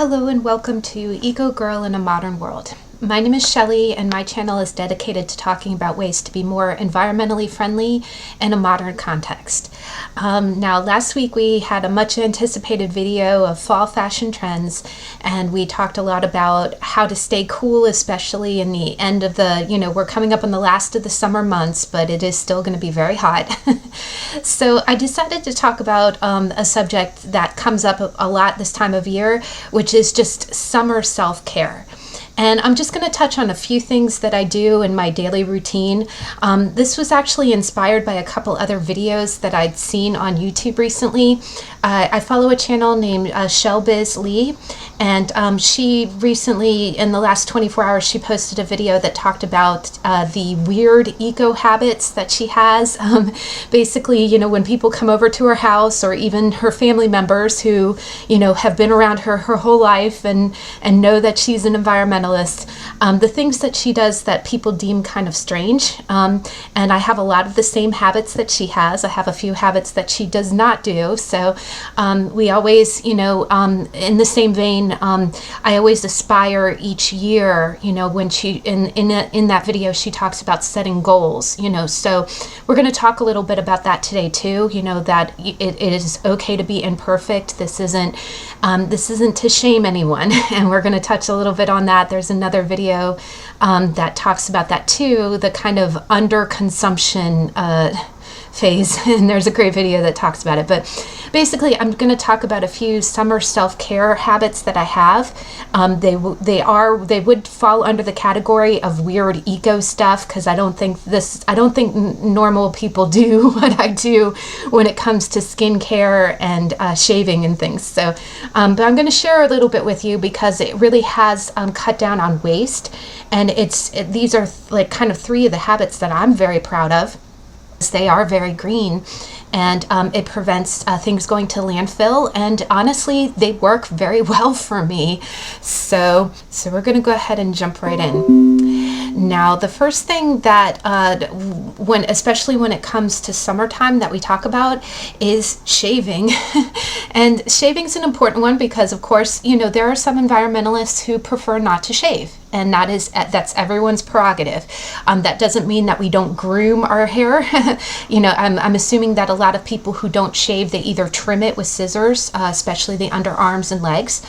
Hello and welcome to Eco Girl in a Modern World. My name is Shelly and my channel is dedicated to talking about ways to be more environmentally friendly in a modern context. Now last week we had a much anticipated video of fall fashion trends, and we talked a lot about how to stay cool, especially in the end of the, we're coming up on the last of the summer months, but it is still going to be very hot. So I decided to talk about a subject that comes up a lot this time of year, which is just summer self-care. And I'm just going to touch on a few things that I do in my daily routine. This was actually inspired by a couple other videos that I'd seen on YouTube recently. I follow a channel named ShelBizLeee, and she recently, in the last 24 hours, she posted a video that talked about the weird eco habits that she has. Basically, when people come over to her house, or even her family members who, have been around her whole life and know that she's an environmentalist, the things that she does that people deem kind of strange. And I have a lot of the same habits that she has. I have a few habits that she does not do. So we always, in the same vein, I always aspire each year, when she, in that video, she talks about setting goals, so we're going to talk a little bit about that today too, that it is okay to be imperfect. This isn't to shame anyone. And we're going to touch a little bit on that. There's another video that talks about that too, the kind of underconsumption phase, and there's a great video that talks about it. But basically, I'm going to talk about a few summer self-care habits that I have. They would fall under the category of weird eco stuff, because I don't think normal people do what I do when it comes to skincare and shaving and things. So, but I'm going to share a little bit with you because it really has cut down on waste, and these are like kind of three of the habits that I'm very proud of. They are very green, and it prevents things going to landfill, and honestly they work very well for me. So we're going to go ahead and jump right in. Now, the first thing that especially when it comes to summertime that we talk about is shaving. And shaving's an important one because, of course, there are some environmentalists who prefer not to shave, and that's everyone's prerogative. That doesn't mean that we don't groom our hair. I'm assuming that a lot of people who don't shave, they either trim it with scissors, especially the underarms and legs.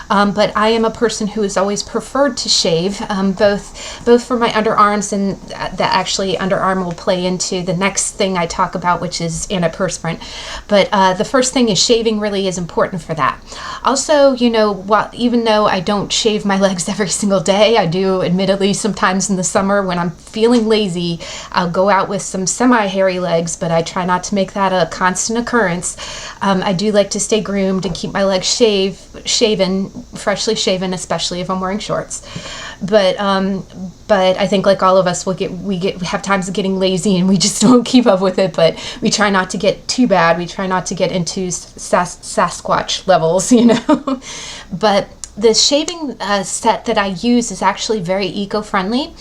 But I am a person who has always preferred to shave, both for my underarms, and that actually underarm will play into the next thing I talk about, which is antiperspirant. But the first thing is shaving really is important for that. Also, even though I don't shave my legs every single day, I do admittedly sometimes in the summer when I'm feeling lazy, I'll go out with some semi-hairy legs, but I try not to make that a constant occurrence. I do like to stay groomed and keep my legs freshly shaven, especially if I'm wearing shorts. But I think, like all of us, we have times of getting lazy and we just don't keep up with it. But we try not to get too bad. We try not to get into Sasquatch levels, But the shaving set that I use is actually very eco-friendly,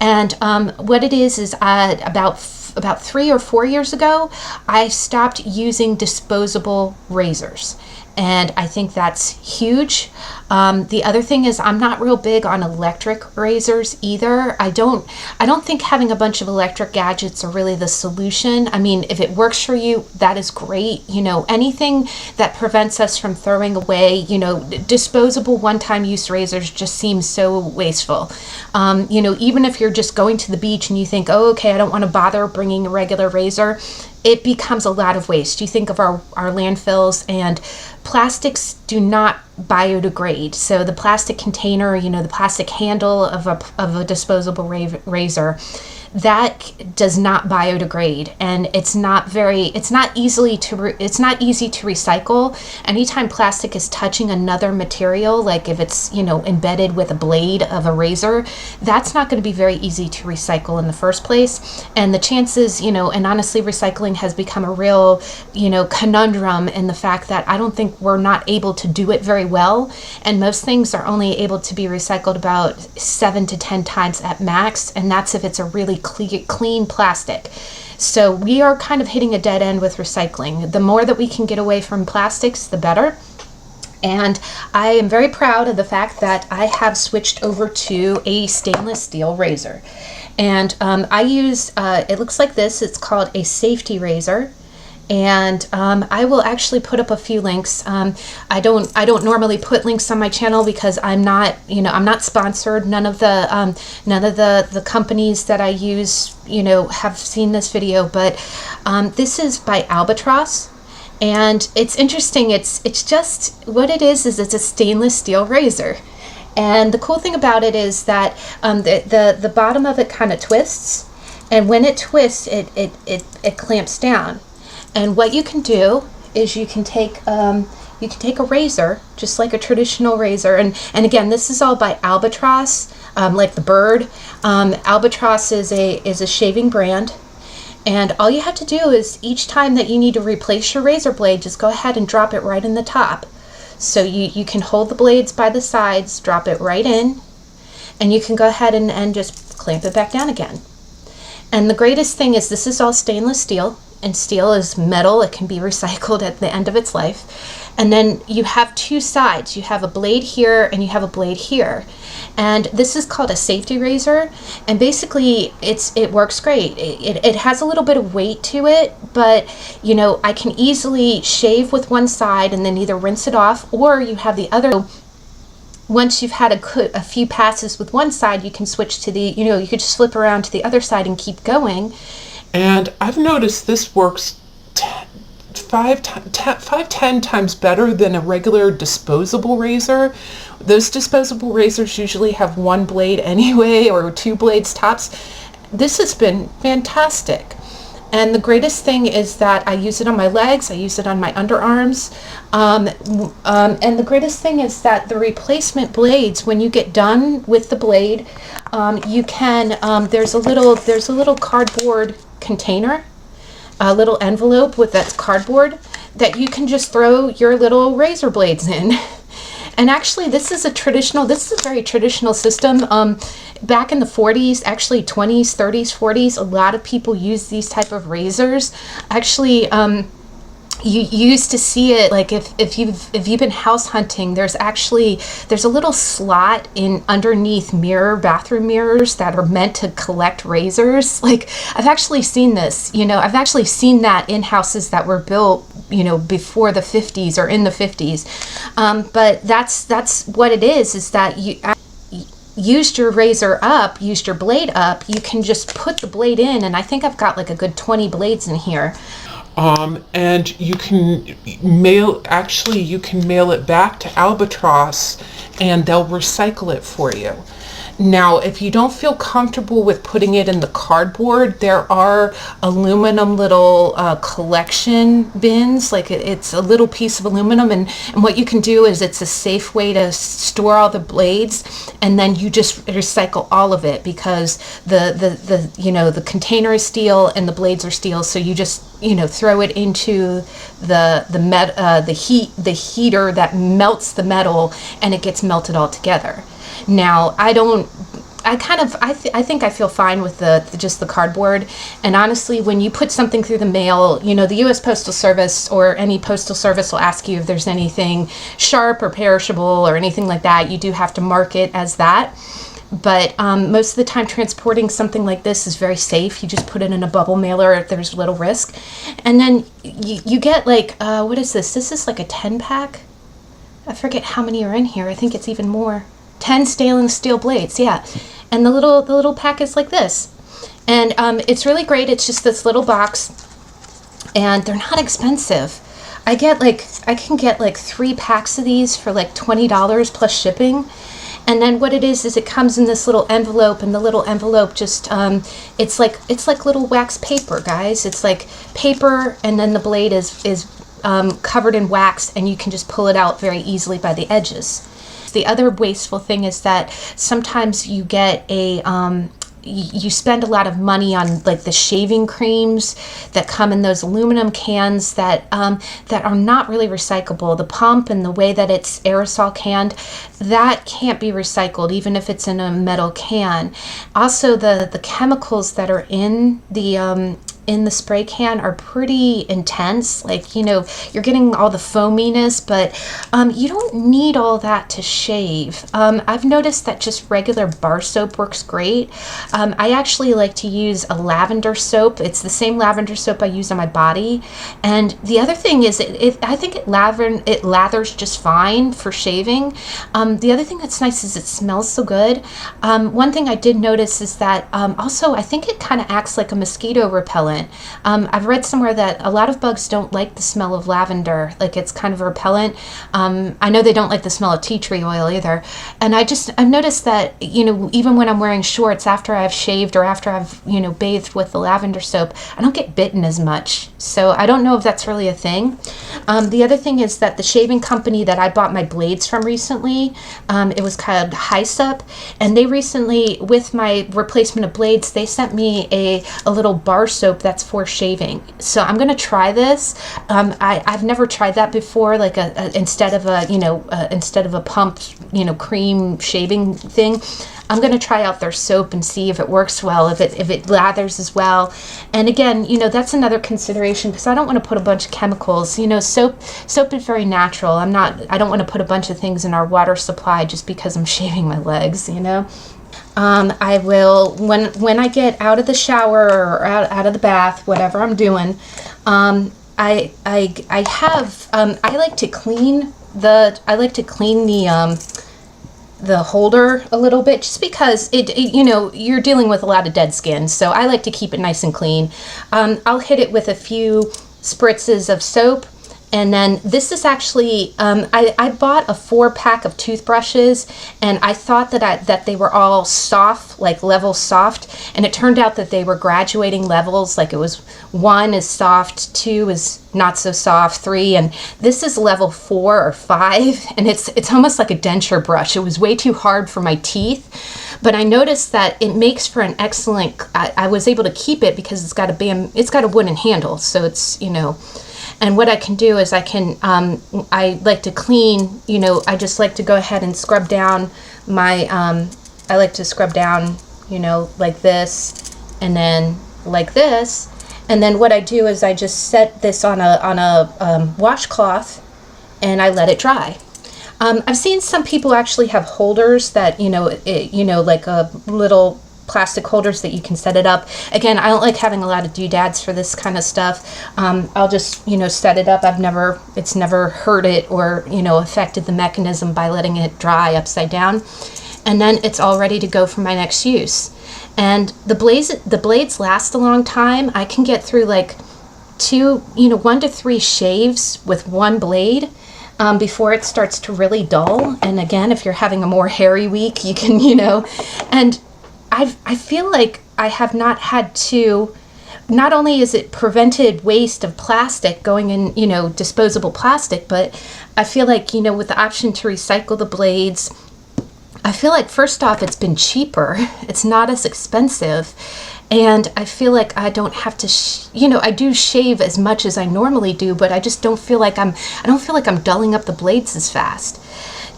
and what it is about 3 or 4 years ago, I stopped using disposable razors. And I think that's huge. The other thing is I'm not real big on electric razors either. I don't think having a bunch of electric gadgets are really the solution. I mean, if it works for you, that is great. Anything that prevents us from throwing away, disposable one-time use razors just seems so wasteful. Even if you're just going to the beach and you think, oh, okay, I don't want to bother bringing a regular razor, it becomes a lot of waste. You think of our landfills, and plastics do not biodegrade. So the plastic container, the plastic handle of a disposable razor, that does not biodegrade, and it's not easy to recycle. Anytime plastic is touching another material, like if it's embedded with a blade of a razor, that's not going to be very easy to recycle in the first place. And the chances, and honestly, recycling has become a real conundrum in the fact that I don't think we're not able to do it very well, and most things are only able to be recycled about 7 to 10 times at max, and that's if it's a really clean plastic. So we are kind of hitting a dead end with recycling. The more that we can get away from plastics, the better. And I am very proud of the fact that I have switched over to a stainless steel razor. And I use, it looks like this, it's called a safety razor. And I will actually put up a few links. I don't normally put links on my channel because I'm not, I'm not sponsored. None of the companies that I use, have seen this video, but this is by Albatross. And it's interesting. It's just what it is it's a stainless steel razor. And the cool thing about it is that the bottom of it kind of twists, and when it twists, it clamps down. And what you can do is you can take a razor, just like a traditional razor, and again, this is all by Albatross, like the bird. Albatross is a shaving brand. And all you have to do is each time that you need to replace your razor blade, just go ahead and drop it right in the top. So you can hold the blades by the sides, drop it right in, and you can go ahead and just clamp it back down again. And the greatest thing is this is all stainless steel, and steel is metal. It can be recycled at the end of its life. And then you have two sides. You have a blade here and you have a blade here. And this is called a safety razor, and basically it works great. It has a little bit of weight to it, but I can easily shave with one side and then either rinse it off, or you have the other. Once you've had a few passes with one side, you can switch to the, you could just flip around to the other side and keep going. And I've noticed this works 10 times better than a regular disposable razor. Those disposable razors usually have one blade anyway, or two blades tops. This has been fantastic. And the greatest thing is that I use it on my legs, I use it on my underarms, and the greatest thing is that the replacement blades, when you get done with the blade, you can, there's a little cardboard container, a little envelope with that cardboard that you can just throw your little razor blades in. And actually, this is a very traditional system. Back in the 40s, actually 20s, 30s, 40s, a lot of people use these type of razors. Actually, you used to see it, like if you've been house hunting, there's a little slot in underneath bathroom mirrors that are meant to collect razors. Like, I've actually seen this, I've actually seen that in houses that were built, before the 50s or in the 50s. But that's what it is that you used your razor up, used your blade up, you can just put the blade in, and I think I've got like a good 20 blades in here. And you can mail it back to Albatross and they'll recycle it for you. Now, if you don't feel comfortable with putting it in the cardboard, there are aluminum little collection bins. Like it's a little piece of aluminum, and what you can do is it's a safe way to store all the blades, and then you just recycle all of it because the container is steel and the blades are steel. So you just throw it into the heater that melts the metal, and it gets melted all together. Now, I think I feel fine with just the cardboard. And honestly, when you put something through the mail, the U.S. Postal Service or any postal service will ask you if there's anything sharp or perishable or anything like that. You do have to mark it as that. But most of the time, transporting something like this is very safe. You just put it in a bubble mailer if there's little risk. And then you get like, what is this? This is like a 10-pack? I forget how many are in here. I think it's even more. 10 stainless steel blades, yeah. And the little pack is like this. And it's really great. It's just this little box, and they're not expensive. I can get like 3 packs of these for like $20 plus shipping. And then what it is it comes in this little envelope, and the little envelope just it's like little wax paper, guys. It's like paper, and then the blade is covered in wax, and you can just pull it out very easily by the edges. The other wasteful thing is that sometimes you get you spend a lot of money on like the shaving creams that come in those aluminum cans that are not really recyclable. The pump and the way that it's aerosol canned, that can't be recycled even if it's in a metal can. Also, the chemicals that are in the in the spray can are pretty intense. Like, you know, you're getting all the foaminess, but you don't need all that to shave. I've noticed that just regular bar soap works great. I actually like to use a lavender soap. It's the same lavender soap I use on my body. And the other thing is, I think it lathers just fine for shaving. The other thing that's nice is it smells so good. One thing I did notice is that also I think it kind of acts like a mosquito repellent. I've read somewhere that a lot of bugs don't like the smell of lavender, like it's kind of a repellent. I know they don't like the smell of tea tree oil either. And I've noticed that, you know, even when I'm wearing shorts after I've shaved or after I've, you know, bathed with the lavender soap, I don't get bitten as much. So I don't know if that's really a thing. The other thing is that the shaving company that I bought my blades from recently, it was called Hysup, and they recently, with my replacement of blades, they sent me a little bar soap that's for shaving. So I'm gonna try this. I've never tried that before, like instead of a pumped, you know, cream shaving thing. I'm going to try out their soap and see if it works well, if it lathers as well. And again, you know, that's another consideration, because I don't want to put a bunch of chemicals. You know, soap is very natural. I don't want to put a bunch of things in our water supply just because I'm shaving my legs, you know. I will, when I get out of the shower or out of the bath, whatever I'm doing, I like to clean the holder a little bit, just because it you know, you're dealing with a lot of dead skin, so I like to keep it nice and clean. I'll hit it with a few spritzes of soap. And then this is actually, I bought a 4-pack of toothbrushes, and I thought that they were all soft, like level soft, and it turned out that they were graduating levels. Like it was 1 is soft, 2 is not so soft, 3, and this is level 4 or 5, and it's almost like a denture brush. It was way too hard for my teeth, but I noticed that it makes for an excellent, I was able to keep it because it's got a wooden handle, so it's, you know. And what I can do is I like to clean, you know, I just like to go ahead and scrub down my, I like to scrub down, you know, like this, and then like this. And then what I do is I just set this on a washcloth, and I let it dry. I've seen some people actually have holders that, you know, like a little plastic holders that you can set it up. Again, I don't like having a lot of doodads for this kind of stuff. I'll just, you know, set it up. It's never hurt it or, you know, affected the mechanism by letting it dry upside down. And then it's all ready to go for my next use. And the blades last a long time. I can get through like 1 to 3 shaves with one blade before it starts to really dull. And again, if you're having a more hairy week, you can, you know, and I feel like I have not had to, not only is it prevented waste of plastic going in, you know, disposable plastic, but I feel like, you know, with the option to recycle the blades, I feel like first off, it's been cheaper. It's not as expensive. And I feel like I don't have to, you know, I do shave as much as I normally do, but I just don't feel like I'm dulling up the blades as fast.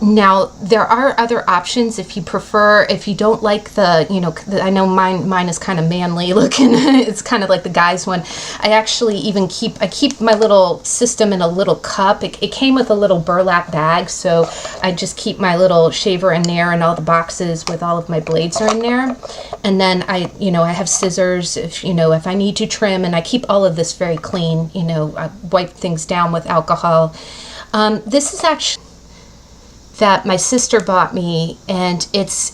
Now, there are other options if you don't like the, you know, I know mine is kind of manly looking. It's kind of like the guy's one. I actually even keep my little system in a little cup. It came with a little burlap bag, so I just keep my little shaver in there, and all the boxes with all of my blades are in there. And then I have scissors if I need to trim, and I keep all of this very clean. You know, I wipe things down with alcohol. This is actually that my sister bought me, and it's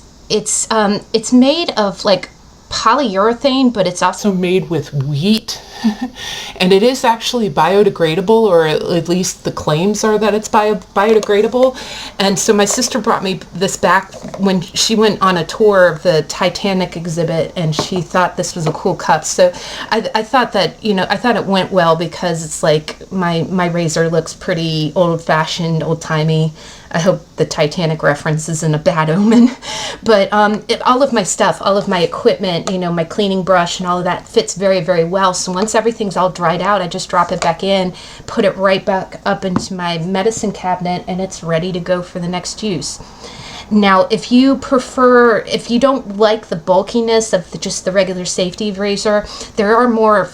made of like polyurethane, but it's also made with wheat. And it is actually biodegradable, or at least the claims are that it's biodegradable. And so my sister brought me this back when she went on a tour of the Titanic exhibit, and she thought this was a cool cup. So I thought that, you know, I thought it went well, because it's like my razor looks pretty old-fashioned, old-timey. I hope the Titanic reference isn't a bad omen. But all of my stuff, all of my equipment, you know, my cleaning brush and all of that fits very, very well. So once everything's all dried out, I just drop it back in, put it right back up into my medicine cabinet, and it's ready to go for the next use. Now, if you don't like the bulkiness of just the regular safety razor, there are more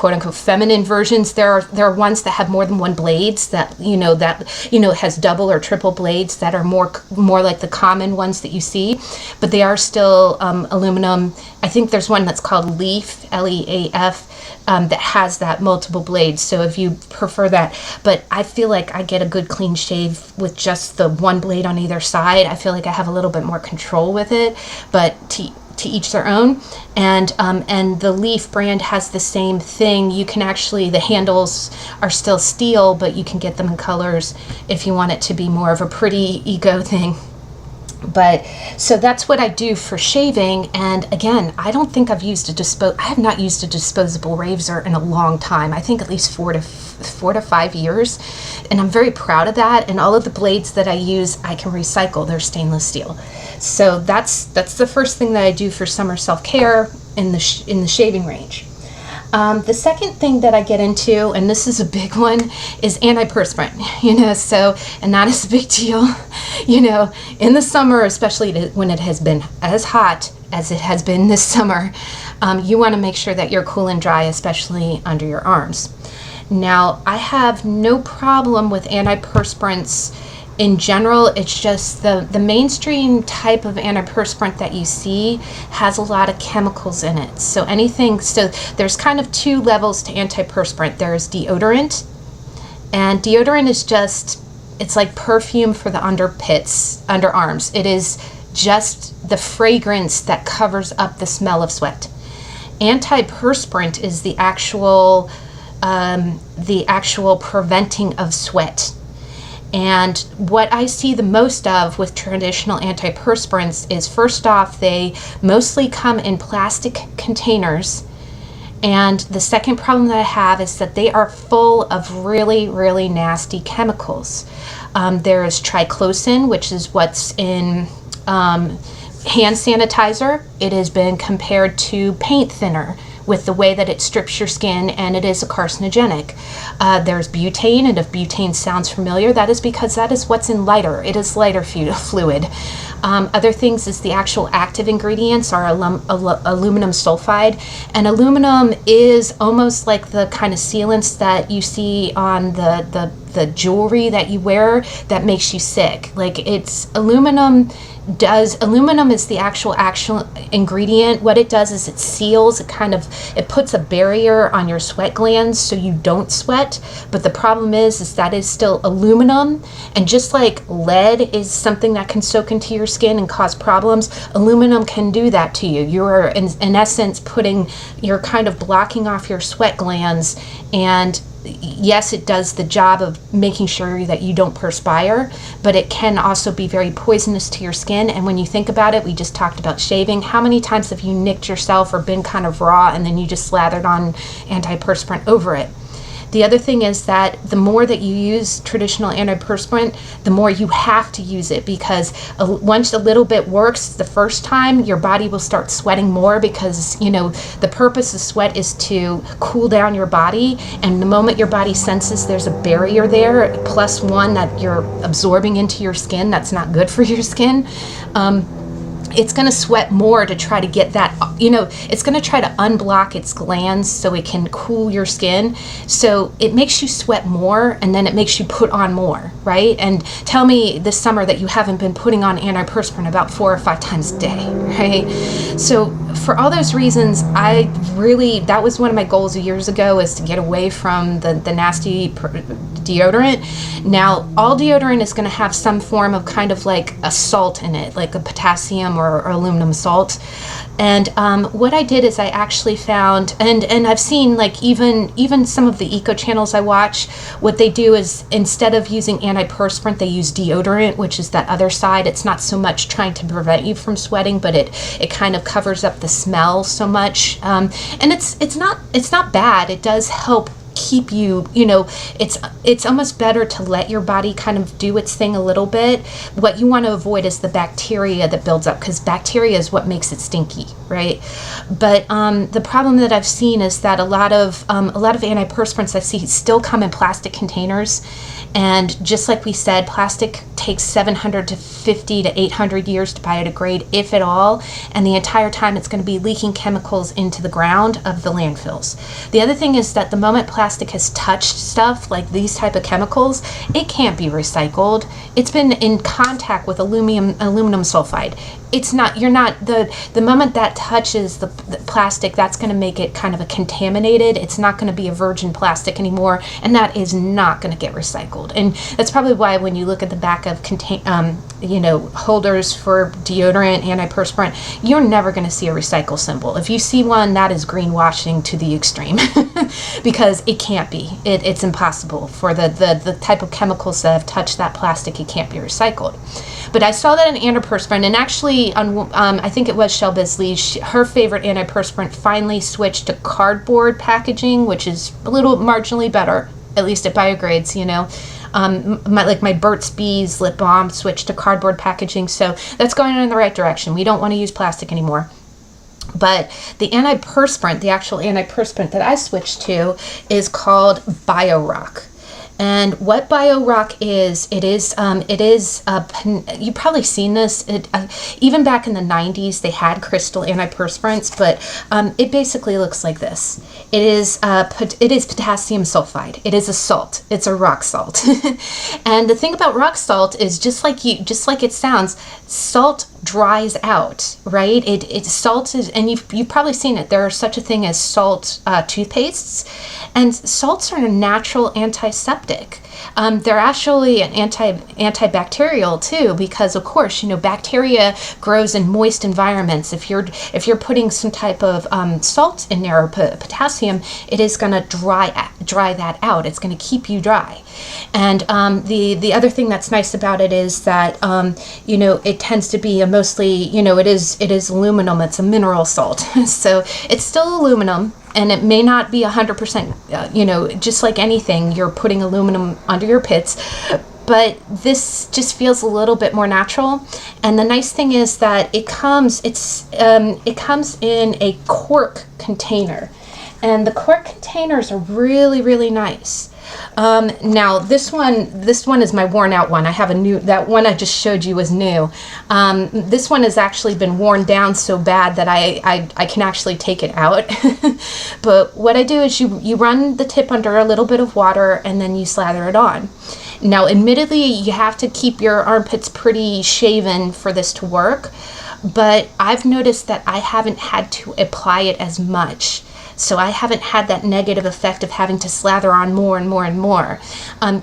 quote unquote feminine versions. There are ones that have more than one blades that has double or triple blades that are more like the common ones that you see, but they are still aluminum. I think there's one that's called Leaf, Leaf, that has that multiple blades. So if you prefer that, but I feel like I get a good clean shave with just the one blade on either side. I feel like I have a little bit more control with it, but to each their own. And the Leaf brand has the same thing. You can actually, the handles are still steel, but you can get them in colors if you want it to be more of a pretty eco thing. But so that's what I do for shaving. And again, I don't think I have not used a disposable razor in a long time. I think at least 4 to 5 years, and I'm very proud of that. And all of the blades that I use, I can recycle. They're stainless steel. So that's the first thing that I do for summer self-care in the shaving range. The second thing that I get into, and this is a big one, is antiperspirant, and that is a big deal, in the summer, especially when it has been as hot as it has been this summer. You want to make sure that you're cool and dry, especially under your arms. Now, I have no problem with antiperspirants in general. It's just the mainstream type of antiperspirant that you see has a lot of chemicals in it. So there's kind of two levels to antiperspirant. There's deodorant, and deodorant is it's like perfume for the underarms. It is just the fragrance that covers up the smell of sweat. Antiperspirant is the actual preventing of sweat. And what I see the most of with traditional antiperspirants is, first off, they mostly come in plastic containers. And the second problem that I have is that they are full of really, really nasty chemicals. There is triclosan, which is what's in hand sanitizer. It has been compared to paint thinner with the way that it strips your skin, and it is a carcinogenic. There's butane, and if butane sounds familiar, that is because that is what's in lighter. It is lighter fluid. Other things is the actual active ingredients are aluminum sulfide, and aluminum is almost like the kind of sealants that you see on the jewelry that you wear that makes you sick. Like, it's aluminum is the actual ingredient. What it does is it seals, it puts a barrier on your sweat glands so you don't sweat. But the problem is that is still aluminum, and just like lead is something that can soak into your skin and cause problems, aluminum can do that to you. You're in essence you're kind of blocking off your sweat glands, and yes, it does the job of making sure that you don't perspire, but it can also be very poisonous to your skin. And when you think about it, we just talked about shaving. How many times have you nicked yourself or been kind of raw and then you just slathered on antiperspirant over it? The other thing is that the more that you use traditional antiperspirant, the more you have to use it, because once a little bit works the first time, your body will start sweating more, because the purpose of sweat is to cool down your body, and the moment your body senses there's a barrier there, plus one that you're absorbing into your skin that's not good for your skin, it's going to sweat more to try to get that, it's going to try to unblock its glands so it can cool your skin. So it makes you sweat more, and then it makes you put on more, right? And tell me this summer that you haven't been putting on antiperspirant about 4 or 5 times a day, right? So for all those reasons, that was one of my goals years ago, is to get away from the nasty deodorant. Now, all deodorant is going to have some form of kind of like a salt in it, like a potassium or aluminum salt. And what I did is I actually found, and I've seen, like, even some of the eco channels I watch, what they do is, instead of using antiperspirant, they use deodorant, which is that other side. It's not so much trying to prevent you from sweating, but it kind of covers up the smell so much. And it's not bad. It does help keep you, it's almost better to let your body kind of do its thing a little bit. What you want to avoid is the bacteria that builds up, because bacteria is what makes it stinky, right? But the problem that I've seen is that a lot of antiperspirants I see still come in plastic containers, and just like we said, plastic takes 750 to 800 years to biodegrade, if at all, and the entire time it's going to be leaking chemicals into the ground of the landfills. The other thing is that the moment plastic has touched stuff like these type of chemicals, it can't be recycled. It's been in contact with aluminum sulfide. It's not, you're not, the moment that touches the plastic, that's going to make it kind of a contaminated. It's not going to be a virgin plastic anymore, and that is not going to get recycled. And that's probably why when you look at the back of holders for deodorant, antiperspirant, you're never going to see a recycle symbol. If you see one, that is greenwashing to the extreme because it can't be. It's impossible for the type of chemicals that have touched that plastic. It can't be recycled. But I saw that in antiperspirant, and actually I think it was ShelBizLeee, her favorite antiperspirant finally switched to cardboard packaging, which is a little marginally better, at least it biodegrades, you know. My Burt's Bees lip balm switched to cardboard packaging, so that's going in the right direction. We don't want to use plastic anymore. But the antiperspirant, the actual antiperspirant that I switched to, is called BioRock. And what BioRock is, you've probably seen this. Even back in the 90s, they had crystal antiperspirants, but it basically looks like this. It is potassium sulfide. It is a salt. It's a rock salt. And the thing about rock salt is just like it sounds, salt dries out, right? Salt is, and you've probably seen it. There are such a thing as salt toothpastes, and salts are a natural antiseptic. They're actually an antibacterial too, because of course, you know, bacteria grows in moist environments. If you're putting some type of salt in there, or potassium, it is going to dry that out. It's going to keep you dry. And the other thing that's nice about it is that you know, it tends to be mostly, you know, it is aluminum. It's a mineral salt, so it's still aluminum. And it may not be 100%, you know, just like anything, you're putting aluminum under your pits, but this just feels a little bit more natural. And the nice thing is that it comes in a cork container, and the cork containers are really, really nice. Now this one is my worn out one. I have a new, that one I just showed you was new. This one has actually been worn down so bad that I can actually take it out. But what I do is you run the tip under a little bit of water, and then you slather it on. Now admittedly, you have to keep your armpits pretty shaven for this to work, but I've noticed that I haven't had to apply it as much. So I haven't had that negative effect of having to slather on more and more and more.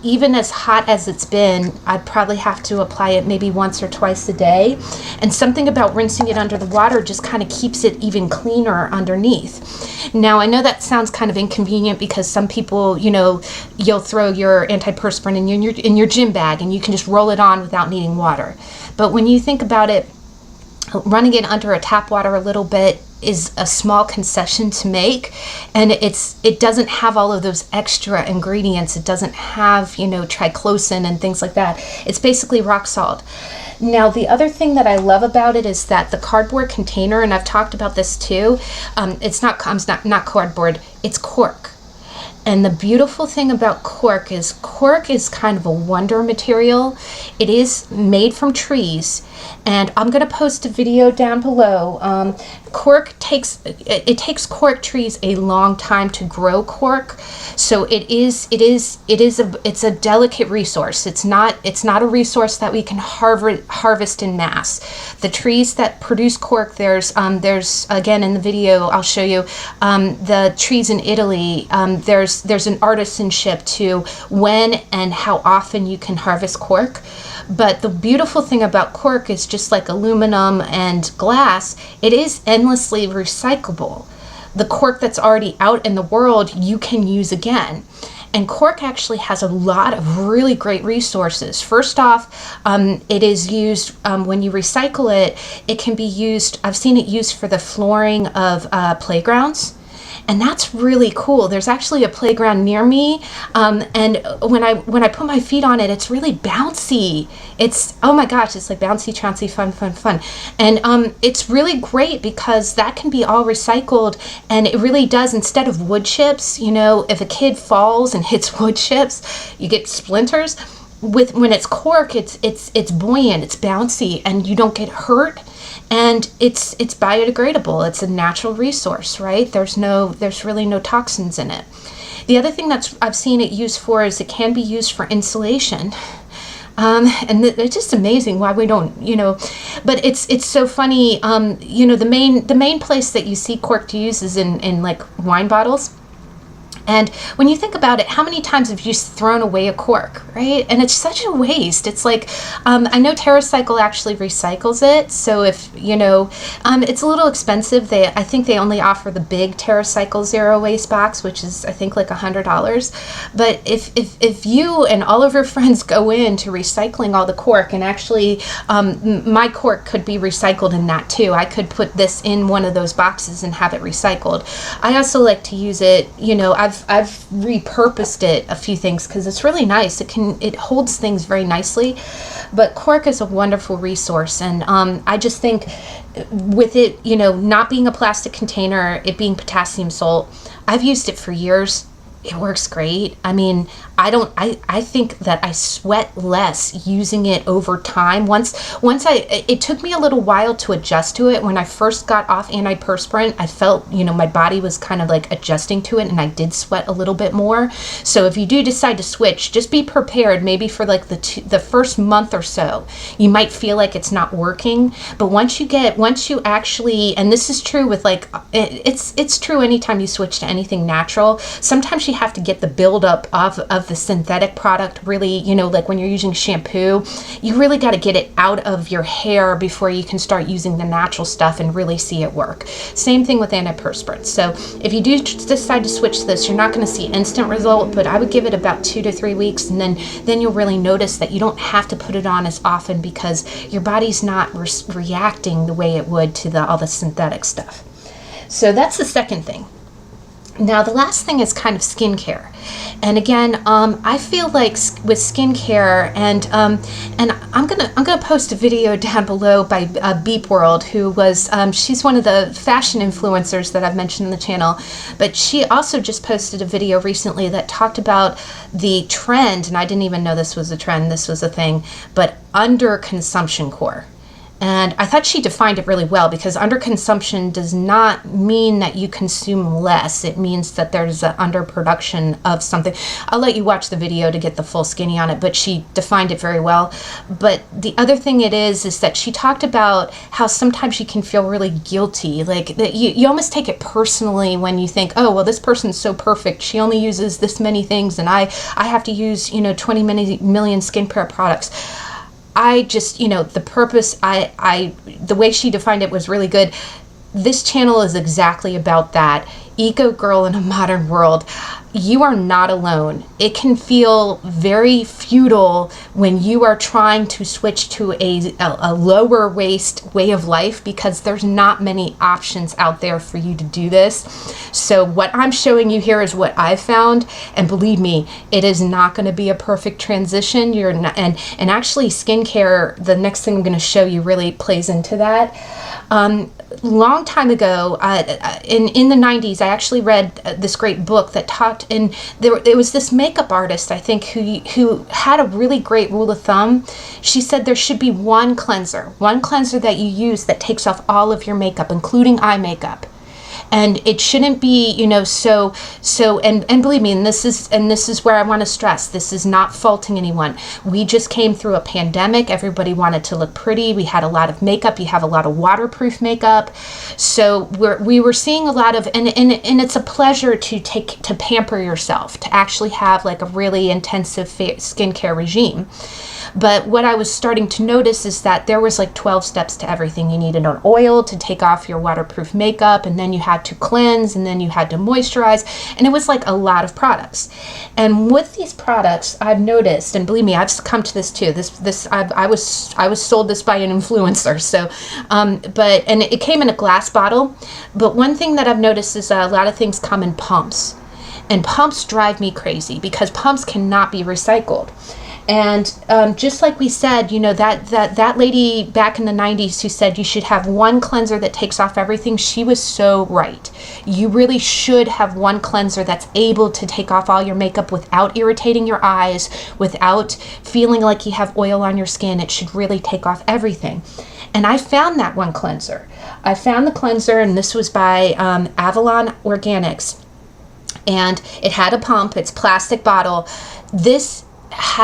Even as hot as it's been, I'd probably have to apply it maybe once or twice a day. And something about rinsing it under the water just kind of keeps it even cleaner underneath. Now, I know that sounds kind of inconvenient because some people, you know, you'll throw your antiperspirant in your gym bag and you can just roll it on without needing water. But when you think about it, running it under a tap water a little bit is a small concession to make, and it doesn't have all of those extra ingredients. It doesn't have, you know, triclosan and things like that. It's basically rock salt. Now, the other thing that I love about it is that the cardboard container, and I've talked about this too, it's not cardboard, it's cork. And the beautiful thing about cork is kind of a wonder material. It is made from trees, and I'm going to post a video down below. Cork takes cork trees a long time to grow cork, so it's a delicate resource. It's not a resource that we can harvest in mass. The trees that produce cork, there's again in the video I'll show you the trees in Italy. There's an artisanship to when and how often you can harvest cork. But the beautiful thing about cork is, just like aluminum and glass, it is endlessly recyclable. The cork that's already out in the world, you can use again. And cork actually has a lot of really great resources. First off, it is used, when you recycle it, it can be used, I've seen it used for the flooring of playgrounds. And that's really cool. There's actually a playground near me, and when I put my feet on it, it's really bouncy. It's, oh my gosh, it's like bouncy, trouncy, fun. And it's really great because that can be all recycled, and it really does, instead of wood chips, you know, if a kid falls and hits wood chips, you get splinters. when it's cork, it's buoyant, it's bouncy, and you don't get hurt, and it's biodegradable. It's a natural resource, right? There's really no toxins in it. The other thing I've seen it used for is it can be used for insulation. And it's just amazing why we don't, but it's so funny. The main place that you see cork used is in like wine bottles. And when you think about it, how many times have you thrown away a cork, right? And it's such a waste. It's like, I know TerraCycle actually recycles it. So if, it's a little expensive. I think they only offer the big TerraCycle zero waste box, which is, I think, like $100. But if you and all of your friends go into recycling all the cork, and actually my cork could be recycled in that too. I could put this in one of those boxes and have it recycled. I also like to use it, I've repurposed it a few things because it's really nice. It holds things very nicely, but cork is a wonderful resource, and I just think with it, not being a plastic container, it being potassium salt, I've used it for years. It works great. I mean, I think that I sweat less using it over time. It took me a little while to adjust to it. When I first got off antiperspirant, I felt, my body was kind of like adjusting to it, and I did sweat a little bit more. So if you do decide to switch, just be prepared. Maybe for like the first month or so, you might feel like it's not working. But once you actually, and this is true with like, it's true anytime you switch to anything natural, sometimes you have to get the buildup of the synthetic product really, like when you're using shampoo, you really got to get it out of your hair before you can start using the natural stuff and really see it work. Same thing with antiperspirant. So if you do decide to switch this, you're not going to see instant result, but I would give it about 2 to 3 weeks, and then you'll really notice that you don't have to put it on as often because your body's not reacting the way it would to all the synthetic stuff. So that's the second thing. Now, the last thing is kind of skincare. And again, I feel like with skincare, and I'm gonna post a video down below by BeepWorld, who was she's one of the fashion influencers that I've mentioned in the channel, but she also just posted a video recently that talked about the trend, and I didn't even know this was a trend, this was a thing, but underconsumption-core. And I thought she defined it really well, because underconsumption does not mean that you consume less. It means that there's an underproduction of something. I'll let you watch the video to get the full skinny on it, but she defined it very well. But the other thing it is that she talked about how sometimes you can feel really guilty. Like that you almost take it personally when you think, oh, well, this person's so perfect. She only uses this many things, and I have to use 20 million skincare products. I just, the purpose, the way she defined it was really good. This channel is exactly about that. Eco girl in a modern world. You are not alone. It can feel very futile when you are trying to switch to a lower waste way of life, because there's not many options out there for you to do this. So what I'm showing you here is what I've found, and believe me, it is not going to be a perfect transition. You're not, and actually skincare, the next thing I'm going to show you, really plays into that. Long time ago, in the 90s, I actually read this great book that talked, and there was this makeup artist, I think, who had a really great rule of thumb. She said there should be one cleanser that you use that takes off all of your makeup, including eye makeup. And it shouldn't be, and believe me, and this is where I want to stress, this is not faulting anyone. We just came through a pandemic. Everybody wanted to look pretty. We had a lot of makeup. You have a lot of waterproof makeup. So we were seeing a lot of, and it's a pleasure to pamper yourself, to actually have like a really intensive skincare regime. But what I was starting to notice is that there was like 12 steps to everything. You needed an oil to take off your waterproof makeup, and then you had to cleanse, and then you had to moisturize, and it was like a lot of products. And with these products, I've noticed, and believe me, I've come to this too. I was sold this by an influencer. So, and it came in a glass bottle. But one thing that I've noticed is a lot of things come in pumps, and pumps drive me crazy because pumps cannot be recycled. And just like we said, you know, that lady back in the 90s who said you should have one cleanser that takes off everything, she was so right. You really should have one cleanser that's able to take off all your makeup without irritating your eyes, without feeling like you have oil on your skin. It should really take off everything. And I found that one cleanser. I found the cleanser, and this was by Avalon Organics. And it had a pump. It's plastic bottle. This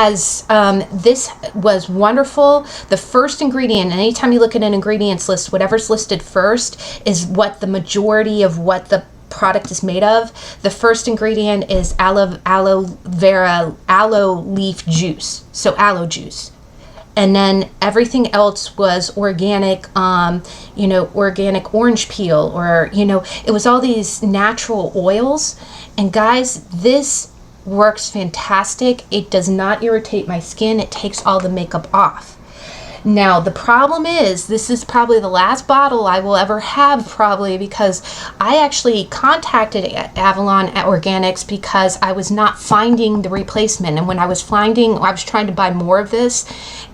was wonderful. The first ingredient, and anytime you look at an ingredients list, whatever's listed first is what the majority of what the product is made of. The first ingredient is aloe leaf juice, so aloe juice. And then everything else was organic, organic orange peel, or, it was all these natural oils. And guys, this works fantastic. It does not irritate my skin. It takes all the makeup off. Now, the problem is, this is probably the last bottle I will ever have, probably, because I actually contacted Avalon Organics because I was not finding the replacement. And when I was trying to buy more of this,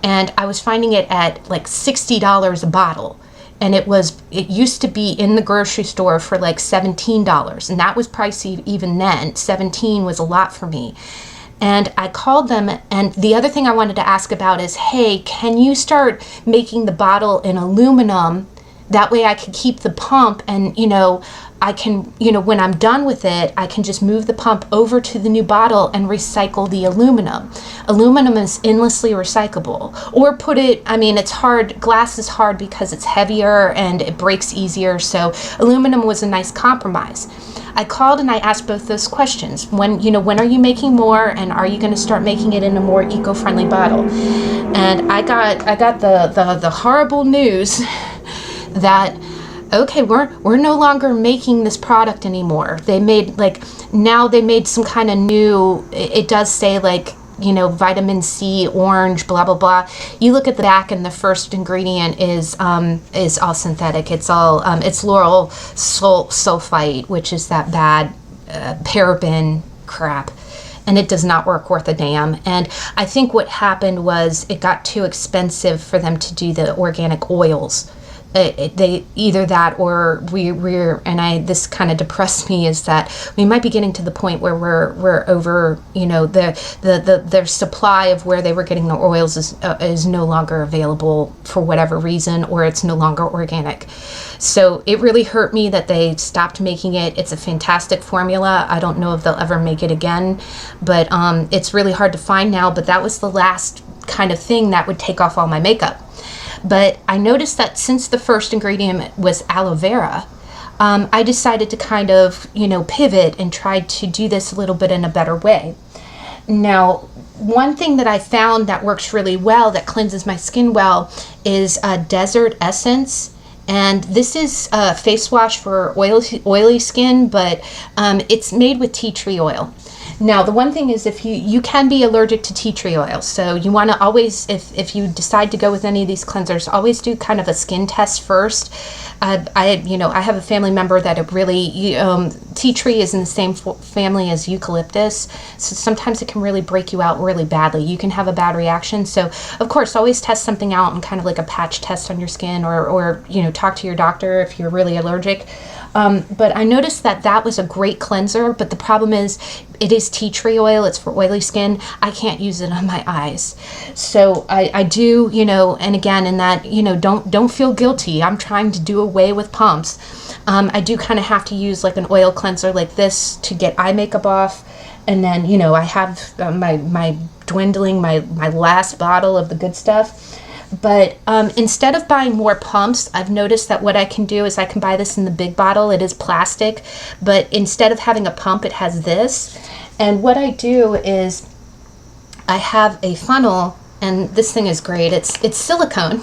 and I was finding it at like $60 a bottle. And it used to be in the grocery store for like $17, and that was pricey even then. 17 was a lot for me. And I called them, and the other thing I wanted to ask about is, hey, can you start making the bottle in aluminum? That way I could keep the pump, and I can, when I'm done with it, I can just move the pump over to the new bottle and recycle the aluminum. Aluminum is endlessly recyclable. Or it's hard, glass is hard because it's heavier and it breaks easier, so aluminum was a nice compromise. I called and I asked both those questions. When are you making more, and are you going to start making it in a more eco-friendly bottle? And I got the horrible news that, okay, we're no longer making this product anymore. They made some kind of new, it does say vitamin C, orange, blah, blah, blah. You look at the back, and the first ingredient is all synthetic. It's all, it's lauryl sulfite, which is that bad paraben crap. And it does not work worth a damn. And I think what happened was it got too expensive for them to do the organic oils. They either that, or this kind of depressed me, is that we might be getting to the point where we're over, their supply of where they were getting the oils is no longer available for whatever reason, or it's no longer organic. So it really hurt me that they stopped making it. It's a fantastic formula. I don't know if they'll ever make it again, but it's really hard to find now. But that was the last kind of thing that would take off all my makeup. But I noticed that since the first ingredient was aloe vera, I decided to kind of, pivot and try to do this a little bit in a better way. Now, one thing that I found that works really well, that cleanses my skin well, is Desert Essence. And this is a face wash for oily skin, but it's made with tea tree oil. Now, the one thing is, if you can be allergic to tea tree oil, so you want to always, if you decide to go with any of these cleansers, always do kind of a skin test first. I have a family member that it really, tea tree is in the same family as eucalyptus, so sometimes it can really break you out really badly. You can have a bad reaction. So, of course, always test something out and kind of like a patch test on your skin, or talk to your doctor if you're really allergic. But I noticed that was a great cleanser, but the problem is it is tea tree oil. It's for oily skin. I can't use it on my eyes. So I do, and again, in that, don't feel guilty. I'm trying to do away with pumps. I do kind of have to use like an oil cleanser like this to get eye makeup off. And then, I have my dwindling, my last bottle of the good stuff. But instead of buying more pumps, I've noticed that what I can do is I can buy this in the big bottle. It is plastic, but instead of having a pump, it has this. And what I do is I have a funnel, and this thing is great. It's silicone,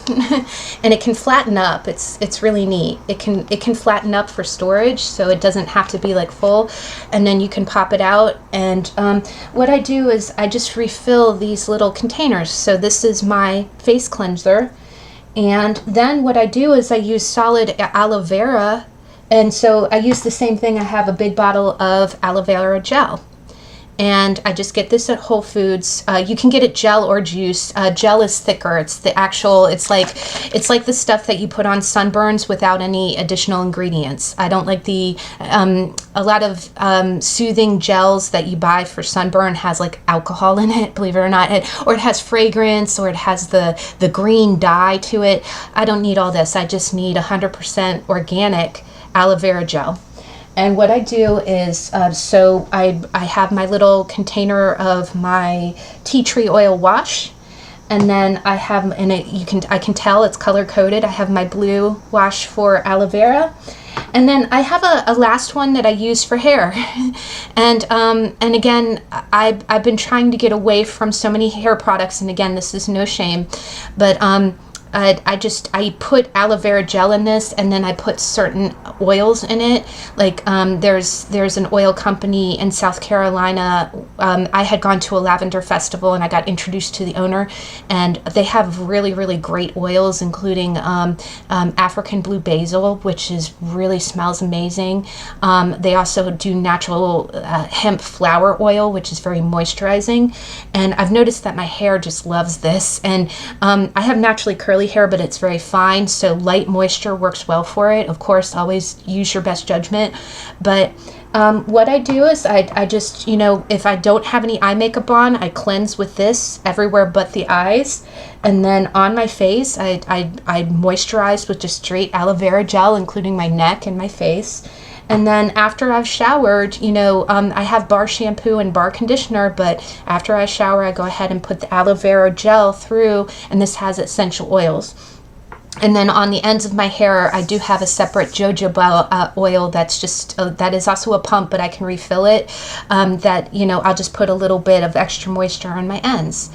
and it can flatten up. It's really neat. It can flatten up for storage, so it doesn't have to be like full. And then you can pop it out. And what I do is I just refill these little containers. So this is my face cleanser, and then what I do is I use solid aloe vera, and so I use the same thing. I have a big bottle of aloe vera gel. and I just get this at Whole Foods. You can get it gel or juice. Gel is thicker. It's the actual, it's like the stuff that you put on sunburns without any additional ingredients. I don't like a lot of soothing gels that you buy for sunburn has like alcohol in it, believe it or not, or it has fragrance, or it has the green dye to it. I don't need all this. I just need 100% organic aloe vera gel. And what I do is, so I have my little container of my tea tree oil wash, and then I have, and I can tell it's color coded. I have my blue wash for aloe vera, and then I have a last one that I use for hair. And again, I've been trying to get away from so many hair products, and again, this is no shame, but I put aloe vera gel in this, and then I put certain oils in it. Like there's an oil company in South Carolina. I had gone to a lavender festival and I got introduced to the owner, and they have really, really great oils, including African blue basil, which really smells amazing. They also do natural hemp flower oil, which is very moisturizing. And I've noticed that my hair just loves this. And I have naturally curly hair, but it's very fine, so light moisture works well for it. Of course, always use your best judgment. But what I do is I just, if I don't have any eye makeup on, I cleanse with this everywhere but the eyes. And then on my face, I moisturize with just straight aloe vera gel, including my neck and my face. And then after I've showered, I have bar shampoo and bar conditioner, but after I shower, I go ahead and put the aloe vera gel through, and this has essential oils. And then on the ends of my hair, I do have a separate jojoba oil that's just, that is also a pump, but I can refill it. I'll just put a little bit of extra moisture on my ends.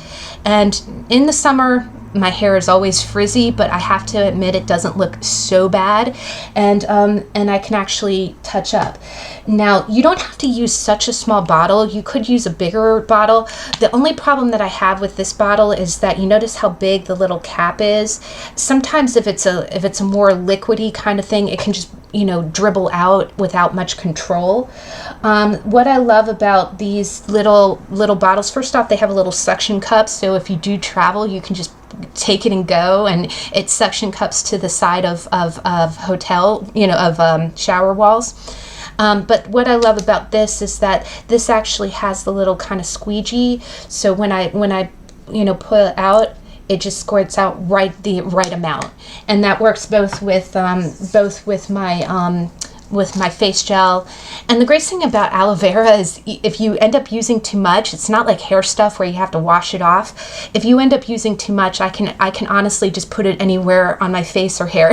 And in the summer, my hair is always frizzy, but I have to admit it doesn't look so bad, and I can actually touch up. Now, you don't have to use such a small bottle. You could use a bigger bottle. The only problem that I have with this bottle is that you notice how big the little cap is. Sometimes if it's a more liquidy kind of thing, it can just dribble out without much control. What I love about these little bottles, first off, they have a little suction cup, so if you do travel, you can just take it and go, and it suction cups to the side of hotel, of shower walls. But what I love about this is that this actually has the little kind of squeegee, so when I pull it out, it just squirts out the right amount, and that works both with my face gel. And the great thing about aloe vera is if you end up using too much, it's not like hair stuff where you have to wash it off. If you end up using too much, I can honestly just put it anywhere on my face or hair.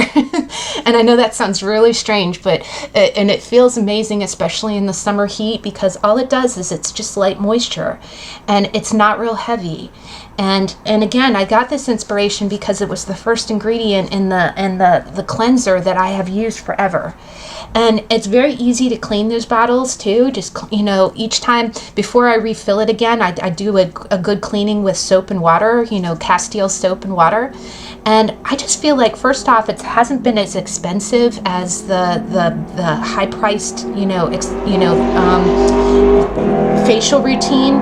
And I know that sounds really strange, but it feels amazing, especially in the summer heat, because all it does is it's just light moisture, and it's not real heavy. And again, I got this inspiration because it was the first ingredient in the cleanser that I have used forever. And it's very easy to clean those bottles too. Just, each time before I refill it again, I do a good cleaning with soap and water, Castile soap and water. And I just feel like, first off, it hasn't been as expensive as the high-priced, facial routine,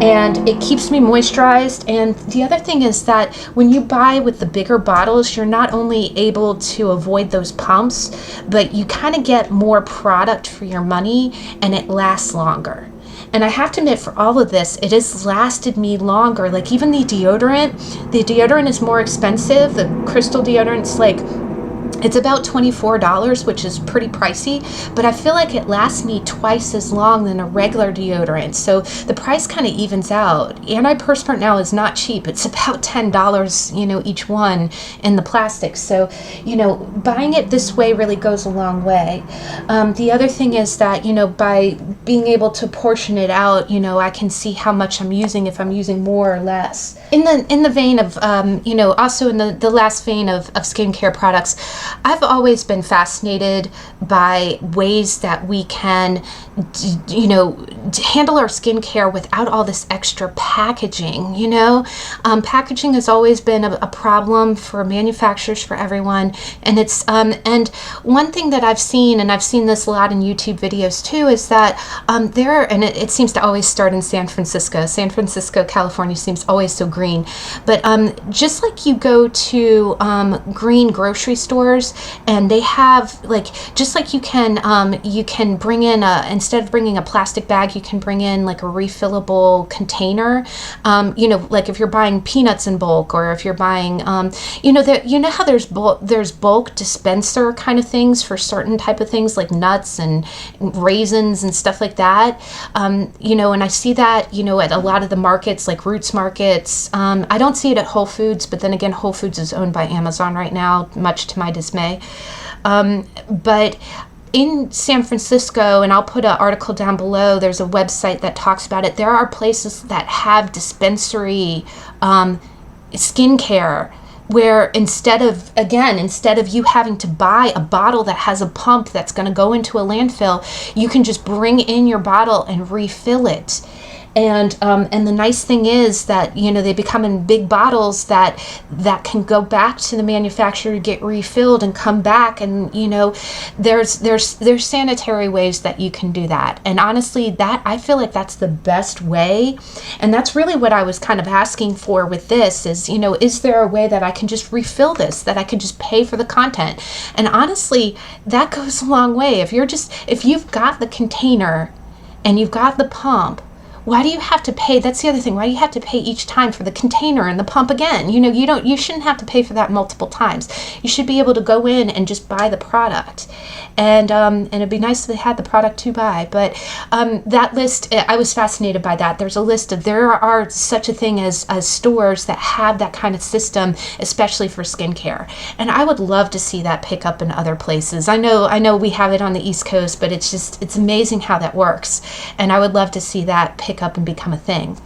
and it keeps me moisturized. And the other thing is that when you buy with the bigger bottles, you're not only able to avoid those pumps, but you kind of get more product for your money, and it lasts longer. And I have to admit, for all of this, it has lasted me longer. Like even the deodorant is more expensive. The crystal deodorant's it's about $24, which is pretty pricey, but I feel like it lasts me twice as long than a regular deodorant. So the price kind of evens out. Antiperspirant now is not cheap. It's about $10, each one in the plastic. So, buying it this way really goes a long way. The other thing is that, by being able to portion it out, I can see how much I'm using, if I'm using more or less. In the vein of, also in the last vein of skincare products, I've always been fascinated by ways that we can, handle our skincare without all this extra packaging. Packaging has always been a problem for manufacturers, for everyone, and it's and one thing that I've seen, and I've seen this a lot in YouTube videos too, is that it seems to always start in San Francisco, California seems always so green, but just like you go to green grocery stores, and they have just like you can bring in instead of bringing a plastic bag, you can bring in like a refillable container. Like if you're buying peanuts in bulk, or if you're buying how there's bulk dispenser kind of things for certain type of things like nuts and raisins and stuff like that. And I see that at a lot of the markets, like Roots markets. I don't see it at Whole Foods, but then again, Whole Foods is owned by Amazon right now, much to my dismay. But in San Francisco, and I'll put an article down below, there's a website that talks about it. There are places that have dispensary skincare, where instead of you having to buy a bottle that has a pump that's going to go into a landfill, you can just bring in your bottle and refill it. And the nice thing is that they become in big bottles that can go back to the manufacturer to get refilled and come back, and there's sanitary ways that you can do that. And honestly, that I feel like that's the best way, and that's really what I was kind of asking for with this is there a way that I can just refill this, that I can just pay for the content? And honestly, that goes a long way. If you've got the container and you've got the pump, why do you have to pay? That's the other thing. Why do you have to pay each time for the container and the pump again? You shouldn't have to pay for that multiple times. You should be able to go in and just buy the product. And it'd be nice if they had the product to buy. But that list, I was fascinated by that. There's a list of, there are such a thing as stores that have that kind of system, especially for skincare. And I would love to see that pick up in other places. I know we have it on the East Coast, but it's amazing how that works. And I would love to see that pick up and become a thing.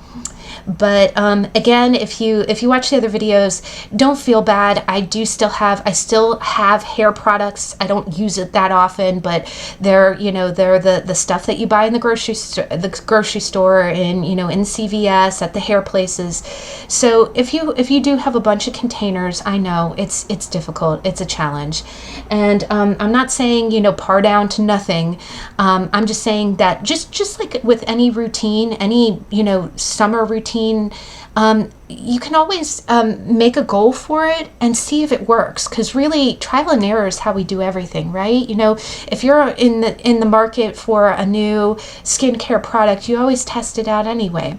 But again, if you watch the other videos, don't feel bad. I still have hair products. I don't use it that often, but they're the stuff that you buy in the grocery store, in CVS, at the hair places. So if you do have a bunch of containers, I know it's difficult. It's a challenge, and I'm not saying par down to nothing. I'm just saying that just like with any routine, any summer routine. You can always make a goal for it and see if it works, because really trial and error is how we do everything, right? If you're in the market for a new skincare product, you always test it out anyway.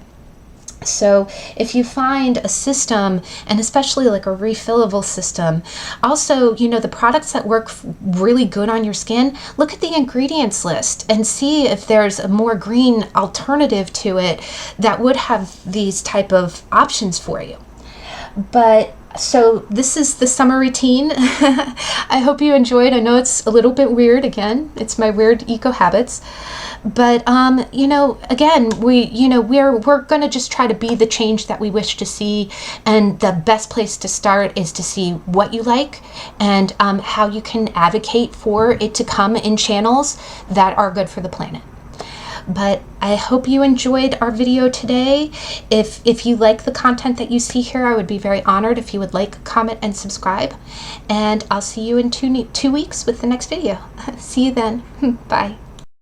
So if you find a system, and especially like a refillable system, also, the products that work really good on your skin, look at the ingredients list and see if there's a more green alternative to it that would have these type of options for you. But so this is the summer routine. I hope you enjoyed. I know it's a little bit weird. Again, it's my weird eco habits. But again, we're going to just try to be the change that we wish to see, and the best place to start is to see what you like and how you can advocate for it to come in channels that are good for the planet. But I hope you enjoyed our video today. If you like the content that you see here, I would be very honored if you would like, comment, and subscribe. And I'll see you in 2 weeks with the next video. See you then. Bye.